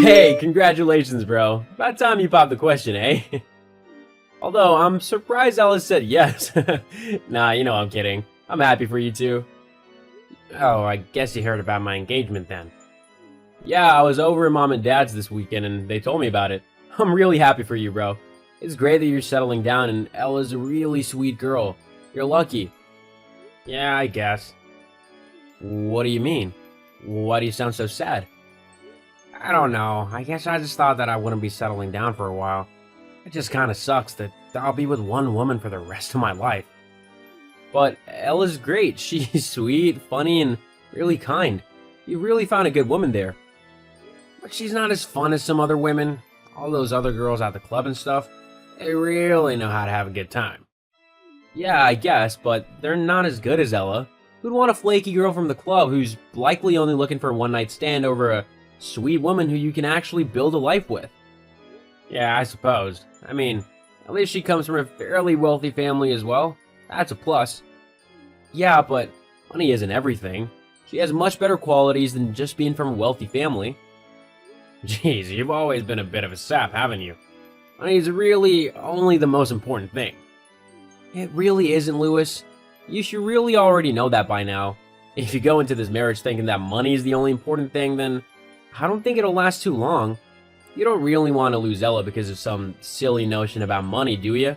Hey, congratulations, bro. About time you popped the question, eh? Although, I'm surprised Alice said yes. Nah, I'm kidding. I'm happy for you too. Oh, I guess you heard about my engagement then. Yeah, I was over at Mom and Dad's this weekend and they told me about it. I'm really happy for you, bro. It's great that you're settling down and Ella's a really sweet girl. You're lucky. Yeah, I guess. What do you mean? Why do you sound so sad? I don't know. I guess I just thought that I wouldn't be settling down for a while. It just kind of sucks that I'll be with one woman for the rest of my life. But Ella's great. She's sweet, funny, and really kind. You really found a good woman there. But she's not as fun as some other women. All those other girls at the club and stuff, they really know how to have a good time. Yeah, I guess, but they're not as good as Ella. Who'd want a flaky girl from the club who's likely only looking for a one-night stand over a sweet woman who you can actually build a life with? Yeah, I suppose. I mean, at least she comes from a fairly wealthy family as well. That's a plus. Yeah, but money isn't everything. She has much better qualities than just being from a wealthy family. Jeez, you've always been a bit of a sap, haven't you? Money's really only the most important thing. It really isn't, Lewis. You should really already know that by now. If you go into this marriage thinking that money is the only important thing, then I don't think it'll last too long. You don't really want to lose Ella because of some silly notion about money, do you?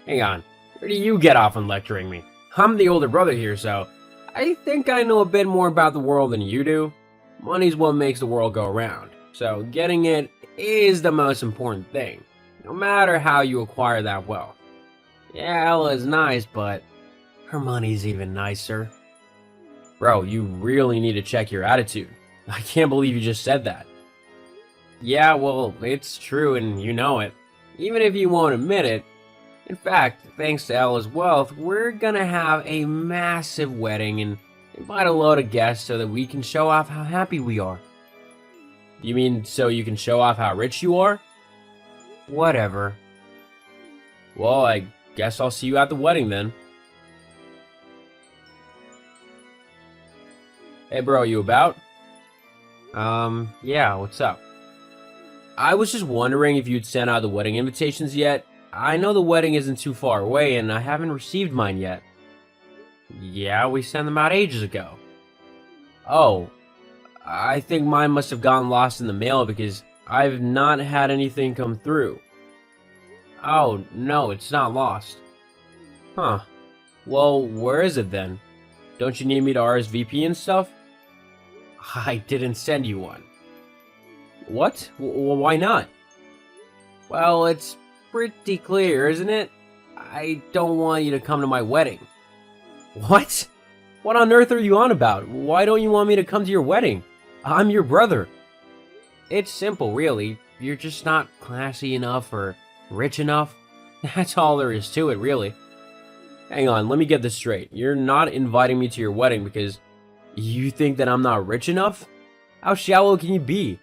Hang on, where do you get off on lecturing me? I'm the older brother here, so I think I know a bit more about the world than you do. Money's what makes the world go around, so getting it is the most important thing, no matter how you acquire that wealth. Yeah, Ella is nice, but her money's even nicer. Bro, you really need to check your attitude. I can't believe you just said that. Yeah, well, it's true and you know it. Even if you won't admit it. In fact, thanks to Ella's wealth, we're gonna have a massive wedding and invite a load of guests so that we can show off how happy we are. You mean so you can show off how rich you are? Whatever. Well, I guess I'll see you at the wedding then. Hey bro, you about? Yeah, what's up? I was just wondering if you'd sent out the wedding invitations yet. I know the wedding isn't too far away and I haven't received mine yet. Yeah, we sent them out ages ago. Oh, I think mine must have gotten lost in the mail because I've not had anything come through. Oh, no, it's not lost. Huh. Well, where is it then? Don't you need me to RSVP and stuff? I didn't send you one. What? Why not? Well, it's pretty clear, isn't it? I don't want you to come to my wedding. What? What on earth are you on about? Why don't you want me to come to your wedding? I'm your brother. It's simple, really. You're just not classy enough or rich enough. That's all there is to it, really. Hang on, let me get this straight. You're not inviting me to your wedding because you think that I'm not rich enough? How shallow can you be?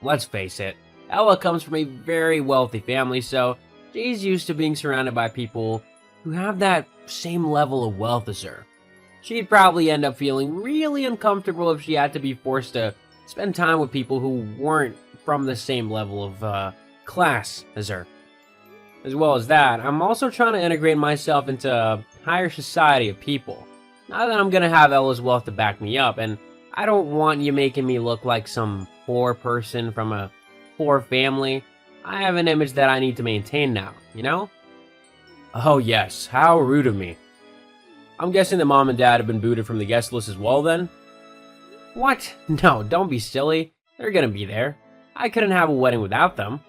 Let's face it, Ella comes from a very wealthy family, so she's used to being surrounded by people who have that same level of wealth as her. She'd probably end up feeling really uncomfortable if she had to be forced to spend time with people who weren't from the same level of class as her. As well as that, I'm also trying to integrate myself into a higher society of people. Now that I'm gonna have Ella's wealth to back me up, and I don't want you making me look like some poor person from a poor family. I have an image that I need to maintain now, you know? Oh yes, how rude of me. I'm guessing that Mom and Dad have been booted from the guest list as well then? What? No, don't be silly. They're gonna be there. I couldn't have a wedding without them.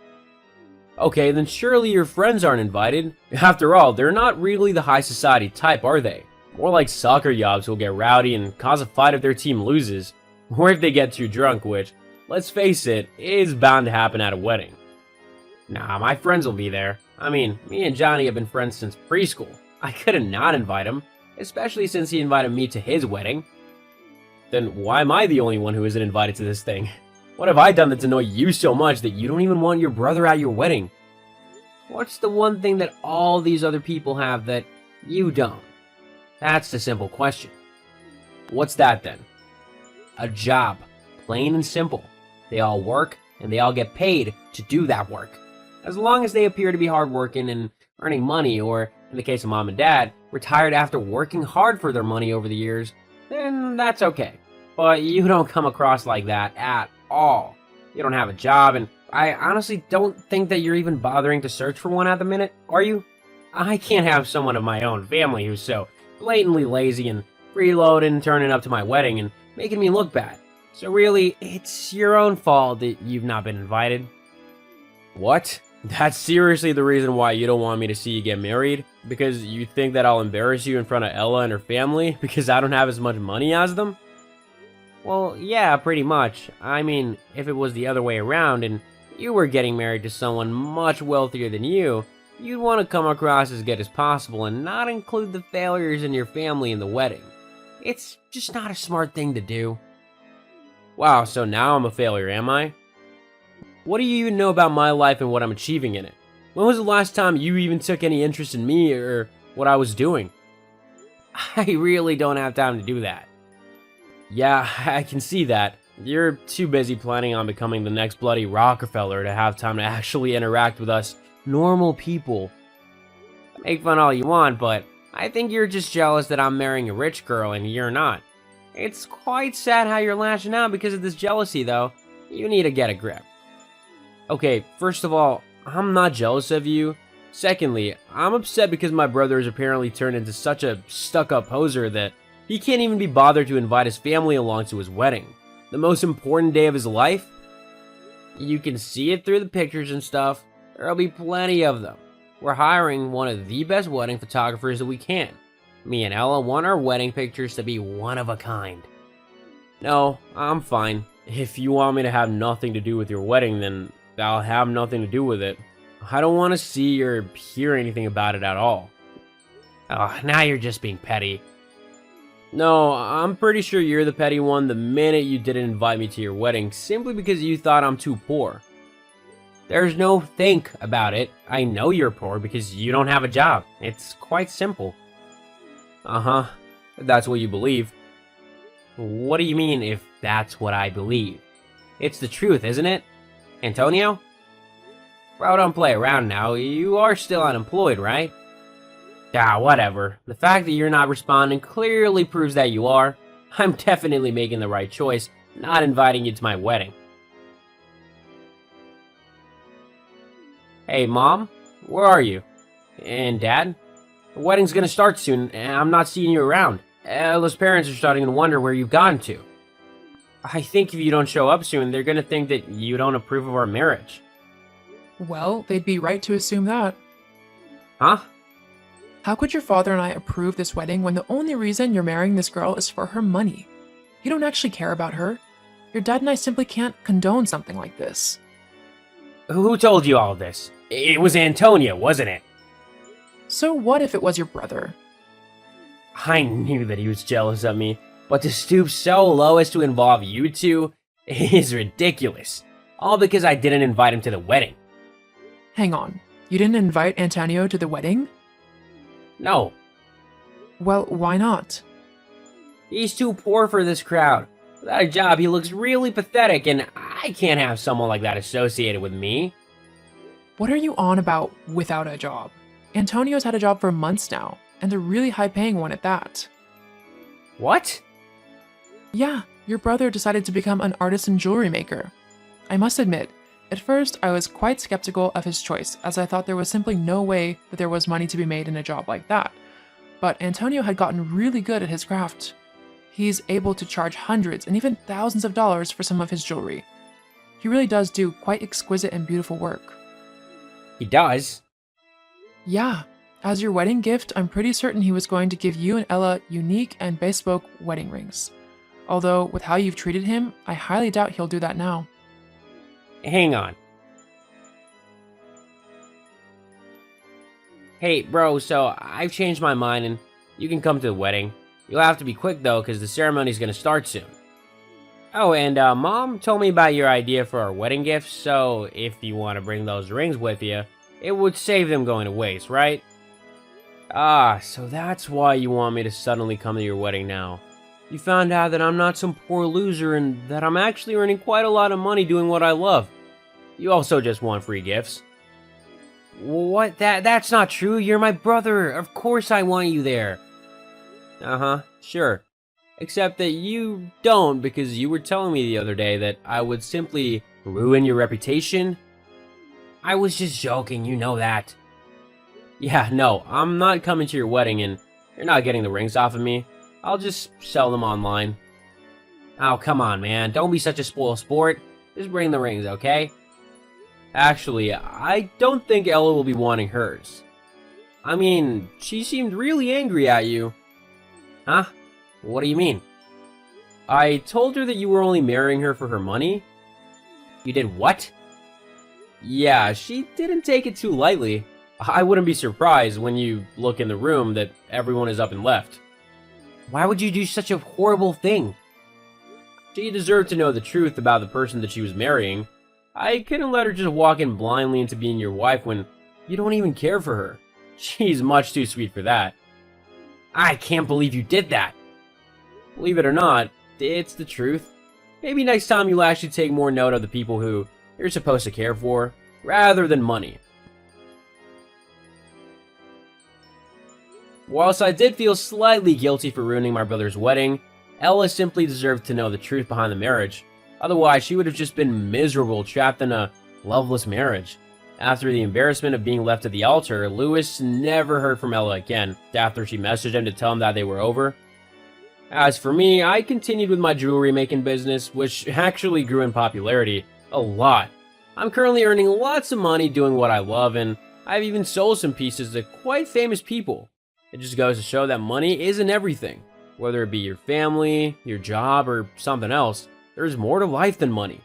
Okay, then surely your friends aren't invited. After all, they're not really the high society type, are they? More like soccer yobs who'll get rowdy and cause a fight if their team loses. Or if they get too drunk, which, let's face it, is bound to happen at a wedding. Nah, my friends will be there. I mean, me and Johnny have been friends since preschool. I couldn't not invite him, especially since he invited me to his wedding. Then why am I the only one who isn't invited to this thing? What have I done that's annoyed you so much that you don't even want your brother at your wedding? What's the one thing that all these other people have that you don't? That's the simple question. What's that then? A job. Plain and simple. They all work, and they all get paid to do that work. As long as they appear to be hardworking and earning money, or in the case of mom and dad, retired after working hard for their money over the years, then that's okay. But you don't come across like that at all. You don't have a job, and I honestly don't think that you're even bothering to search for one at the minute, are you? I can't have someone of my own family who's so blatantly lazy and freeloading and turning up to my wedding and making me look bad. So really, it's your own fault that you've not been invited. What? That's seriously the reason why you don't want me to see you get married? Because you think that I'll embarrass you in front of Ella and her family because I don't have as much money as them? Well, yeah, pretty much. I mean, if it was the other way around and you were getting married to someone much wealthier than you, you'd want to come across as good as possible and not include the failures in your family in the wedding. It's just not a smart thing to do. Wow, so now I'm a failure, am I? What do you even know about my life and what I'm achieving in it? When was the last time you even took any interest in me or what I was doing? I really don't have time to do that. Yeah, I can see that. You're too busy planning on becoming the next bloody Rockefeller to have time to actually interact with us normal people. Make fun all you want, but I think you're just jealous that I'm marrying a rich girl and you're not. It's quite sad how you're lashing out because of this jealousy, though. You need to get a grip. Okay, first of all, I'm not jealous of you. Secondly, I'm upset because my brother has apparently turned into such a stuck-up poser that he can't even be bothered to invite his family along to his wedding. The most important day of his life? You can see it through the pictures and stuff. There'll be plenty of them. We're hiring one of the best wedding photographers that we can. Me and Ella want our wedding pictures to be one of a kind. No, I'm fine. If you want me to have nothing to do with your wedding, then I'll have nothing to do with it. I don't want to see or hear anything about it at all. Oh, now you're just being petty. No, I'm pretty sure you're the petty one the minute you didn't invite me to your wedding simply because you thought I'm too poor. There's no think about it. I know you're poor because you don't have a job. It's quite simple. Uh-huh. That's what you believe. What do you mean if that's what I believe? It's the truth, isn't it? Antonio? Bro, don't play around now. You are still unemployed, right? Ah, whatever. The fact that you're not responding clearly proves that you are. I'm definitely making the right choice, not inviting you to my wedding. Hey, Mom? Where are you? And Dad? The wedding's gonna start soon, and I'm not seeing you around. Ella's parents are starting to wonder where you've gone to. I think if you don't show up soon, they're gonna think that you don't approve of our marriage. Well, they'd be right to assume that. Huh? How could your father and I approve this wedding when the only reason you're marrying this girl is for her money? You don't actually care about her. Your dad and I simply can't condone something like this. Who told you all this? It was Antonio, wasn't it? So what if it was your brother? I knew that he was jealous of me, but to stoop so low as to involve you two is ridiculous. All because I didn't invite him to the wedding. Hang on, you didn't invite Antonio to the wedding? No. Well, why not? He's too poor for this crowd. Without a job, he looks really pathetic, and I can't have someone like that associated with me. What are you on about without a job? Antonio's had a job for months now, and a really high-paying one at that. What? Yeah, your brother decided to become an artisan jewelry maker. I must admit, at first I was quite skeptical of his choice, as I thought there was simply no way that there was money to be made in a job like that. But Antonio had gotten really good at his craft. He's able to charge hundreds and even thousands of dollars for some of his jewelry. He really does do quite exquisite and beautiful work. He does? Yeah, as your wedding gift, I'm pretty certain he was going to give you and Ella unique and bespoke wedding rings. Although, with how you've treated him, I highly doubt he'll do that now. Hang on. Hey, bro, so I've changed my mind and you can come to the wedding. You'll have to be quick though, because the ceremony's gonna start soon. Oh, and Mom told me about your idea for our wedding gifts, so if you want to bring those rings with you, it would save them going to waste, right? Ah, so that's why you want me to suddenly come to your wedding now. You found out that I'm not some poor loser and that I'm actually earning quite a lot of money doing what I love. You also just want free gifts. What? That's not true. You're my brother. Of course I want you there. Uh-huh, sure. Except that you don't, because you were telling me the other day that I would simply ruin your reputation. I was just joking, you know that. Yeah, no, I'm not coming to your wedding and you're not getting the rings off of me. I'll just sell them online. Oh, come on, man. Don't be such a spoiled sport. Just bring the rings, okay? Actually, I don't think Ella will be wanting hers. I mean, she seemed really angry at you. Huh? What do you mean? I told her that you were only marrying her for her money. You did what? Yeah, she didn't take it too lightly. I wouldn't be surprised when you look in the room that everyone is up and left. Why would you do such a horrible thing? She deserved to know the truth about the person that she was marrying. I couldn't let her just walk in blindly into being your wife when you don't even care for her. She's much too sweet for that. I can't believe you did that. Believe it or not, it's the truth. Maybe next time you'll actually take more note of the people who you're supposed to care for, rather than money. Whilst I did feel slightly guilty for ruining my brother's wedding, Ella simply deserved to know the truth behind the marriage. Otherwise, she would have just been miserable, trapped in a loveless marriage. After the embarrassment of being left at the altar, Lewis never heard from Ella again, after she messaged him to tell him that they were over. As for me, I continued with my jewelry making business, which actually grew in popularity a lot. I'm currently earning lots of money doing what I love, and I've even sold some pieces to quite famous people. It just goes to show that money isn't everything. Whether it be your family, your job, or something else, there's more to life than money.